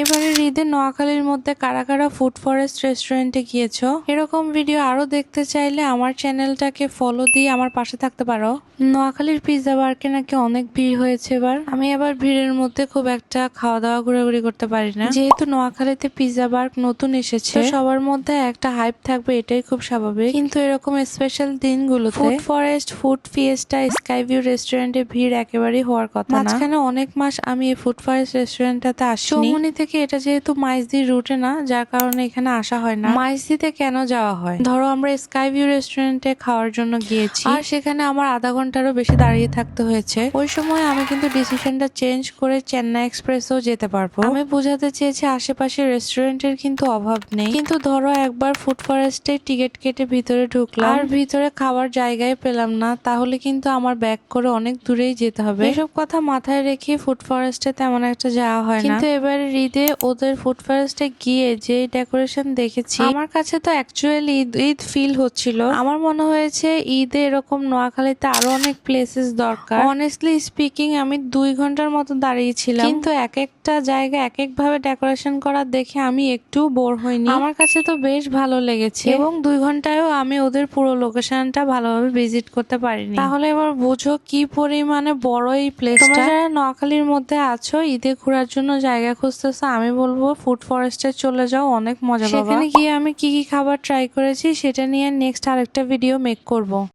এবারের ঈদে নোয়াখালীর মধ্যে কারা কারা ফুড ফরেস্ট রেস্টুরেন্টে গিয়েছো? এরকম ভিডিও আরো দেখতে চাইলে আমার চ্যানেলটাকে ফলো দিয়ে আমার পাশে থাকতে পারো। নোয়াখালীর পিৎজা বারকে নাকি অনেক ভিড় হয়েছে এবার। আমি এবার ভিড়ের মধ্যে খুব একটা খাওয়া দাওয়া ঘোরাঘুরি করতে পারি না, যেহেতু নোয়াখালীতে পিৎজা বার নতুন এসেছে, সবার মধ্যে একটা হাইপ থাকবে, এটাই খুব স্বাভাবিক। কিন্তু এরকম স্পেশাল দিনগুলোতে food forest, food fiesta, sky view রেস্টুরেন্টে ভিড় একেবারেই হওয়ার কথা না। মাঝখানে অনেক মাস আমি এই ফুড ফরেস্ট রেস্টুরেন্টটাতে আসিনি। চৌমুহনী থেকে এটা যেহেতু মাইজদির রুটে না, যার কারণে এখানে আসা হয় না। মাইজদিতে কেন যাওয়া হয়? ধরো আমরা স্কাই ভিউ রেস্টুরেন্টে খাওয়ার জন্য গিয়েছি, আর সেখানে আমার আধা ঘন্টারও বেশি দাঁড়িয়ে থাকতে হয়েছে। ওই সময় আমি কিন্তু ডিসিশনটা চেঞ্জ করে চেন্নাই এক্সপ্রেসও যেতে পারবো। আমি বোঝাতে চেয়েছি আশেপাশে রেস্টুরেন্টের কিন্তু অভাব নেই, কিন্তু ধরো একবার ফুড ফরেস্টে টিকিট কেটে ভিতরে ঢুকলাম আর ভিতরে খাওয়ার জায়গায় পেলাম না, তাহলে কিন্তু আমার ব্যাক করে অনেক দূরেই যেতে হবে। এসব কথা মাথায় রেখে ফুড ফরেস্টে তেমন একটা যাওয়া হয় না। কিন্তু এবারে ঈদে ওদের ফুড ফরেস্টে গিয়ে যে ডেকোরেশন দেখেছি, আমার কাছে তো অ্যাকচুয়ালি ঈদ ফিল হচ্ছিল। আমার মনে হয়েছে ঈদে এরকম নোয়াখালীতে আরো অনেক প্লেসেস দরকার। অনেস্টলি স্পিকিং আমি 2 ঘন্টার মতো দাঁড়িয়েছিলাম, কিন্তু এক একটা জায়গা এক এক ভাবে ডেকোরেশন করা দেখে আমি একটু বোর হইনি। আমার কাছে তো বেশ ভালো লেগেছে, এবং 2 ঘন্টায়ও আমি ওদের পুরো লোকেশনটা ভালোভাবে ভিজিট করতে পারিনি। তাহলে এবার বুঝো কি পরিমাণে বড় এই প্লেসটা। তোমরা যারা নোয়াখালীর মধ্যে আছো, ঈদে ঘোরার জন্য জায়গা খুঁজতেছো, আমি বলবো ফুড ফরেস্টে চলে যাও, অনেক মজা পাবা। সেখানে গিয়ে আমি কি কি খাবার ট্রাই করেছি সেটা নিয়ে নেক্সট আরেকটা ভিডিও মেক করব।